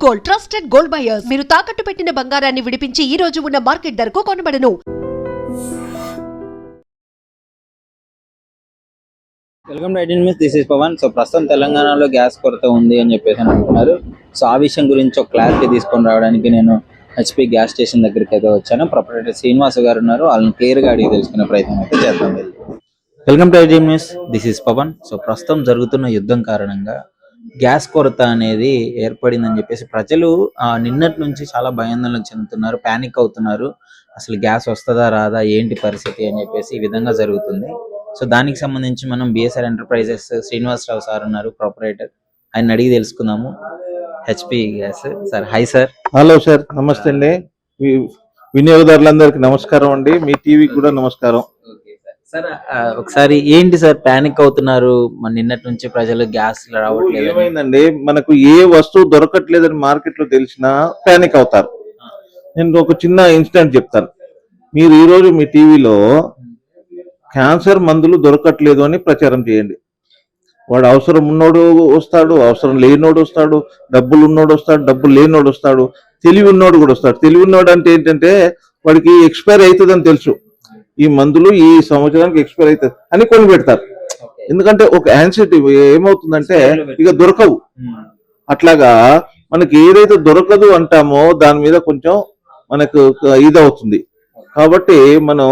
Gold, trusted gold buyers. మీరు తాకట్టు పెట్టిన బంగారాన్ని విడిపించి ఈ రోజు ఉన్న మార్కెట్ ధరకు కొనబడను. Welcome to 18 minutes. This is Pavan. So ప్రస్తుతం తెలంగాణలో గ్యాస్ కొరత ఉంది అని చెప్పేసి అంటున్నారు. సో ఆ విషయం గురించి ఒక క్లారిటీ తీసుకొని రావడానికి నేను హెచ్పి గ్యాస్ స్టేషన్ దగ్గరికి అయితే వచ్చాను. ప్రొపరేటర్ శ్రీనివాస్ గారు ఉన్నారు. వాళ్ళని క్లియర్గా అడిగి తెలుసుకునే ప్రయత్నం అయితే చేద్దాం. Welcome to 18 minutes. This is Pavan. So ప్రస్తుతం జరుగుతున్న యుద్ధం కారణంగా గ్యాస్ కొరత అనేది ఏర్పడిందని చెప్పేసి ప్రజలు నిన్నటి నుంచి చాలా భయాందోళన చెందుతున్నారు, ప్యానిక్ అవుతున్నారు. అసలు గ్యాస్ వస్తుందా రాదా ఏంటి పరిస్థితి అని చెప్పేసి ఈ విధంగా జరుగుతుంది. సో దానికి సంబంధించి మనం బిఎస్ఆర్ ఎంటర్ప్రైజెస్ శ్రీనివాసరావు సార్ ఉన్నారు, ప్రొపరేటర్. ఆయన అడిగి తెలుసుకుందాము. HP gas sir. Hi sir. Hello sir, నమస్తే అండి. వినియోగదారులందరికీ నమస్కారం అండి. మీ టీవీకి కూడా నమస్కారం. సార్ ఒకసారి ఏంటి సార్ ప్యానిక్ అవుతున్నారు? మన నిన్నటి నుంచి ప్రజలు గ్యాస్ రావట్లేదు. ఏమైందండి, మనకు ఏ వస్తువు దొరకట్లేదని మార్కెట్ లో తెలిసినా ప్యానిక్ అవుతారు. నేను ఒక చిన్న ఇన్సిడెంట్ చెప్తాను. మీరు ఈ రోజు మీ టీవీలో క్యాన్సర్ మందులు దొరకట్లేదు అని ప్రచారం చేయండి. వాడు అవసరం ఉన్నోడు వస్తాడు, అవసరం లేనోడు వస్తాడు, డబ్బులు ఉన్నోడు వస్తాడు, డబ్బులు లేనోడు వస్తాడు, తెలివి ఉన్నోడు కూడా వస్తాడు. తెలివి ఉన్నోడు అంటే ఏంటంటే వాడికి ఎక్స్పైర్ అవుతుందని తెలుసు, ఈ మందులు ఈ సంవత్సరానికి ఎక్స్పైర్ అవుతుంది అని కొని పెడతారు. ఎందుకంటే ఒక యాన్సిటీ ఏమవుతుందంటే ఇక దొరకవు. అట్లాగా మనకి ఏదైతే దొరకదు అంటామో దాని మీద కొంచెం మనకు ఇదవుతుంది. కాబట్టి మనం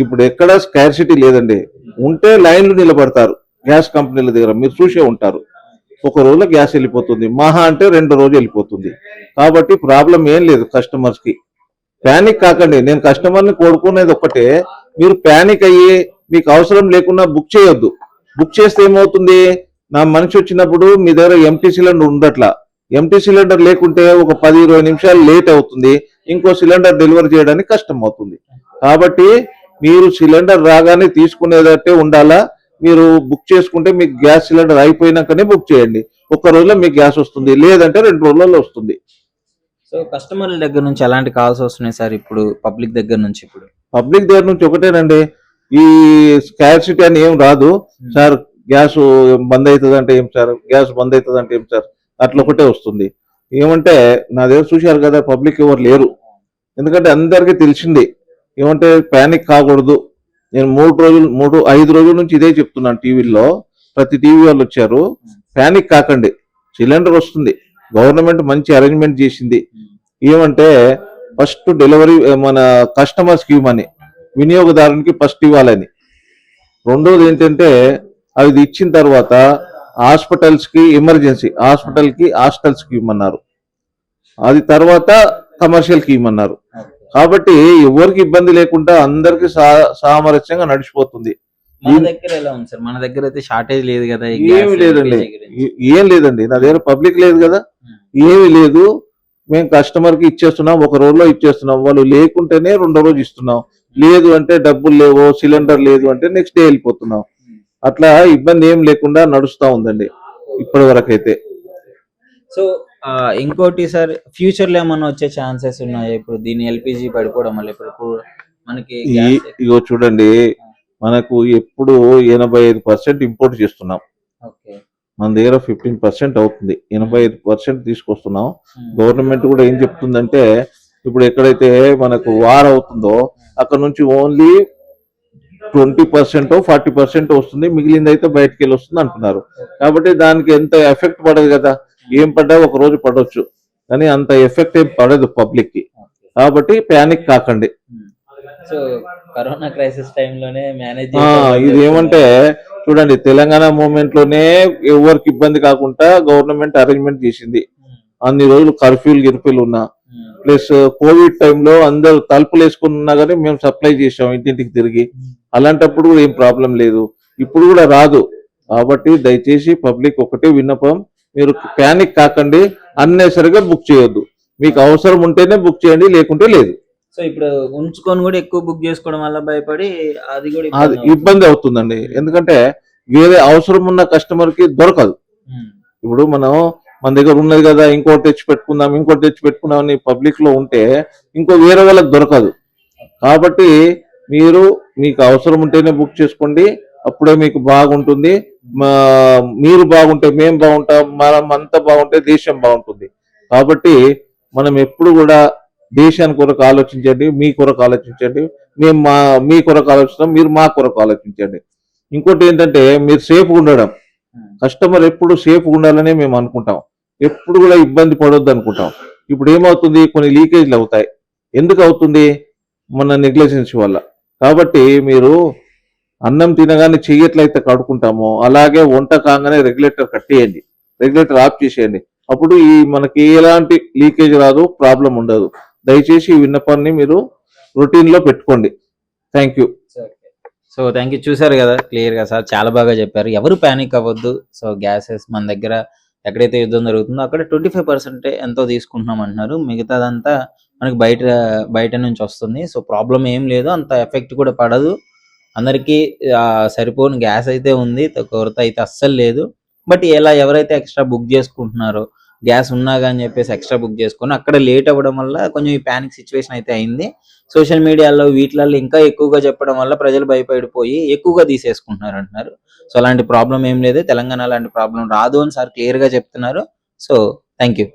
ఇప్పుడు ఎక్కడ స్కార్సిటీ లేదండి. ఉంటే లైన్లు నిలబడతారు గ్యాస్ కంపెనీల దగ్గర, మీరు చూసే ఉంటారు. ఒక రోజులో గ్యాస్ వెళ్ళిపోతుంది, మహా అంటే 2 రోజులు వెళ్ళిపోతుంది. కాబట్టి ప్రాబ్లం ఏం లేదు. కస్టమర్స్ కి ప్యానిక్ కాకండి. నేను కస్టమర్ని కోరుకునేది ఒక్కటే, మీరు ప్యానిక్ అయ్యి మీకు అవసరం లేకుండా బుక్ చేయొద్దు. బుక్ చేస్తే ఏమవుతుంది, నా మనిషి వచ్చినప్పుడు మీ దగ్గర ఎంటీ సిలిండర్ ఉండట్లా. ఎంటీ సిలిండర్ లేకుంటే ఒక 10-20 నిమిషాలు లేట్ అవుతుంది, ఇంకో సిలిండర్ డెలివరీ చేయడానికి కష్టం అవుతుంది. కాబట్టి మీరు సిలిండర్ రాగానే తీసుకునేదట్టే ఉండాలా. మీరు బుక్ చేసుకుంటే మీకు గ్యాస్ సిలిండర్ అయిపోయినాకనే బుక్ చేయండి. ఒక్క రోజులో మీకు గ్యాస్ వస్తుంది, లేదంటే 2 రోజులలో వస్తుంది. సో కస్టమర్ల దగ్గర నుంచి ఎలాంటి కాల్స్ వస్తున్నాయి సార్ ఇప్పుడు పబ్లిక్ దగ్గర నుంచి? ఇప్పుడు పబ్లిక్ దగ్గర నుంచి ఒకటేనండి, ఈ స్కార్సిటీ అని ఏం రాదు సార్. గ్యాస్ బంద్ అవుతుంది అంటే ఏం సార్, గ్యాస్ బంద్ అవుతుంది అంటే ఏం సార్, అట్లా ఒకటే వస్తుంది. ఏమంటే నా దగ్గర చూశారు కదా, పబ్లిక్ ఎవరు లేరు. ఎందుకంటే అందరికీ తెలిసింది. ఏమంటే ప్యానిక్ కాకూడదు. నేను 5 రోజుల నుంచి ఇదే చెప్తున్నాను టీవీలో. ప్రతి టీవీ వాళ్ళు వచ్చారు. ప్యానిక్ కాకండి, సిలిండర్ వస్తుంది. గవర్నమెంట్ మంచి అరేంజ్మెంట్ చేసింది. ఏమంటే ఫస్ట్ డెలివరీ మన కస్టమర్స్కి ఇవ్వమని, వినియోగదారునికి ఫస్ట్ ఇవ్వాలని. రెండోది ఏంటంటే అది ఇచ్చిన తర్వాత హాస్పిటల్స్కి, ఎమర్జెన్సీ హాస్పిటల్కి, హాస్టల్స్కి ఇవ్వమన్నారు. అది తర్వాత కమర్షియల్కి ఇవ్వమన్నారు. కాబట్టి ఎవరికి ఇబ్బంది లేకుండా అందరికి సామరస్యంగా నడిచిపోతుంది. మన దగ్గర ఎలా ఉంది సార్? మన దగ్గర అయితే షార్టేజ్ లేదు కదా? ఏమి లేదండి, ఏం లేదండి. నా దగ్గర పబ్లిక్ లేదు కదా, ఏమి లేదు. మేము కస్టమర్ కి ఇచ్చేస్తున్నాం, ఒక రోజులో ఇచ్చేస్తున్నాం. వాళ్ళు లేకుంటేనే 2వ రోజు ఇస్తున్నాం. లేదు అంటే డబ్బులు లేవు, సిలిండర్ లేదు అంటే నెక్స్ట్ డే వెళ్ళిపోతున్నాం. అట్లా ఇబ్బంది ఏం లేకుండా నడుస్తా ఉందండి ఇప్పటి వరకు అయితే. సో ఇంకోటి సార్, ఫ్యూచర్ లో ఏమన్నా వచ్చే ఛాన్సెస్ ఉన్నాయి ఇప్పుడు దీని ఎల్పిజి పడిపోవడం వల్ల? ఇప్పుడు మనకి ఇగో చూడండి, మనకు ఎప్పుడు 85% ఇంపోర్ట్ చేస్తున్నాం. మన దగ్గర 15% అవుతుంది, 85% తీసుకొస్తున్నాం. గవర్నమెంట్ కూడా ఏం చెప్తుందంటే, ఇప్పుడు ఎక్కడైతే మనకు వార్ అవుతుందో అక్కడ నుంచి ఓన్లీ 20% 40% వస్తుంది, మిగిలింది అయితే బయటకు వెళ్ళి వస్తుంది అంటున్నారు. కాబట్టి దానికి ఎంత ఎఫెక్ట్ పడదు కదా. ఏం పడ్డా ఒక రోజు పడవచ్చు, కానీ అంత ఎఫెక్ట్ ఏం పడదు పబ్లిక్ కి. కాబట్టి ప్యానిక్ కాకండి. సో కరోనా క్రైసిస్ టైంలోనే మేనేజ్ ఇది ఏమంటే చూడండి, తెలంగాణ మూవ్మెంట్ లోనే ఎవరికి ఇబ్బంది కాకుండా గవర్నమెంట్ అరేంజ్మెంట్ చేసింది. అన్ని రోజులు గిర్ఫ్యూలు ఉన్నా, ప్లస్ కోవిడ్ టైంలో అందరు తలుపులు వేసుకుని ఉన్నా కానీ మేము సప్లై చేసాం ఇంటింటికి తిరిగి. అలాంటప్పుడు కూడా ఏం ప్రాబ్లం లేదు, ఇప్పుడు కూడా రాదు. కాబట్టి దయచేసి పబ్లిక్ ఒకటే విన్నపం, మీరు ప్యానిక్ కాకండి, అన్నెసరిగా బుక్ చేయొద్దు. మీకు అవసరం ఉంటేనే బుక్ చేయండి, లేకుంటే లేదు. సో ఇప్పుడు ఉంచుకొని కూడా ఎక్కువ బుక్ చేసుకోవడం వల్ల భయపడి అది కూడా ఇబ్బంది అవుతుందండి. ఎందుకంటే వేరే అవసరం ఉన్న కస్టమర్ కి దొరకదు. ఇప్పుడు మన దగ్గర ఉన్నది కదా, ఇంకోటి తెచ్చి పెట్టుకుందాం అని పబ్లిక్ లో ఉంటే ఇంకో వేరే వాళ్ళకి దొరకదు. కాబట్టి మీకు అవసరం ఉంటేనే బుక్ చేసుకోండి, అప్పుడే మీకు బాగుంటుంది. మీరు బాగుంటే మేము బాగుంటాం, మనం అంతా బాగుంటే దేశం బాగుంటుంది. కాబట్టి మనం ఎప్పుడు కూడా దేశానికి కొరకు ఆలోచించండి, మీ కొరకు ఆలోచించండి, మేము మీ కొరకు ఆలోచిస్తాం, మీరు మా కొరకు ఆలోచించండి. ఇంకోటి ఏంటంటే మీరు సేఫ్గా ఉండడం, కస్టమర్ ఎప్పుడు సేఫ్గా ఉండాలని మేము అనుకుంటాం, ఎప్పుడు కూడా ఇబ్బంది పడొద్దు అనుకుంటాం. ఇప్పుడు ఏమవుతుంది, కొన్ని లీకేజ్లు అవుతాయి. ఎందుకు అవుతుంది? మన నెగ్లిజెన్స్ వల్ల. కాబట్టి మీరు అన్నం తినగానే చెయ్యట్లయితే కడుకుంటామో అలాగే వంట కాగానే రెగ్యులేటర్ కట్టేయండి, రెగ్యులేటర్ ఆఫ్ చేసేయండి. అప్పుడు ఈ మనకి ఎలాంటి లీకేజ్ రాదు, ప్రాబ్లం ఉండదు. దయచేసి ఈ విన్నపాన్ని మీరు రొటీన్ లో పెట్టుకోండి. Thank you. So thank you. చూసారు కదా క్లియర్ గా సార్ చాలా బాగా చెప్పారు. ఎవరు ప్యానిక్ అవ్వద్దు. సో గ్యాసెస్ మన దగ్గర ఎక్కడైతే యుద్ధం జరుగుతుందో అక్కడ 25% ఎంతో తీసుకుంటున్నాం అంటున్నారు, మిగతాదంతా మనకి బయట నుంచి వస్తుంది. సో ప్రాబ్లం ఏం లేదు, అంత ఎఫెక్ట్ కూడా పడదు. అందరికీ సరిపోని గ్యాస్ అయితే ఉంది, కొరత అయితే అస్సలు లేదు. బట్ ఇలా ఎవరైతే ఎక్స్ట్రా బుక్ చేసుకుంటున్నారో, గ్యాస్ ఉన్నా కానీ చెప్పేసి ఎక్స్ట్రా బుక్ చేసుకుని అక్కడ లేట్ అవ్వడం వల్ల కొంచెం ఈ ప్యానిక్ సిచ్యువేషన్ అయితే అయింది. సోషల్ మీడియాలో వీటిలలో ఇంకా ఎక్కువగా చెప్పడం వల్ల ప్రజలు భయపడిపోయి ఎక్కువగా తీసేసుకుంటున్నారు అంటున్నారు. సో అలాంటి ప్రాబ్లం ఏం లేదు, తెలంగాణ అలాంటి ప్రాబ్లం రాదు అని సార్ క్లియర్ గా చెప్తున్నారు. So thank you.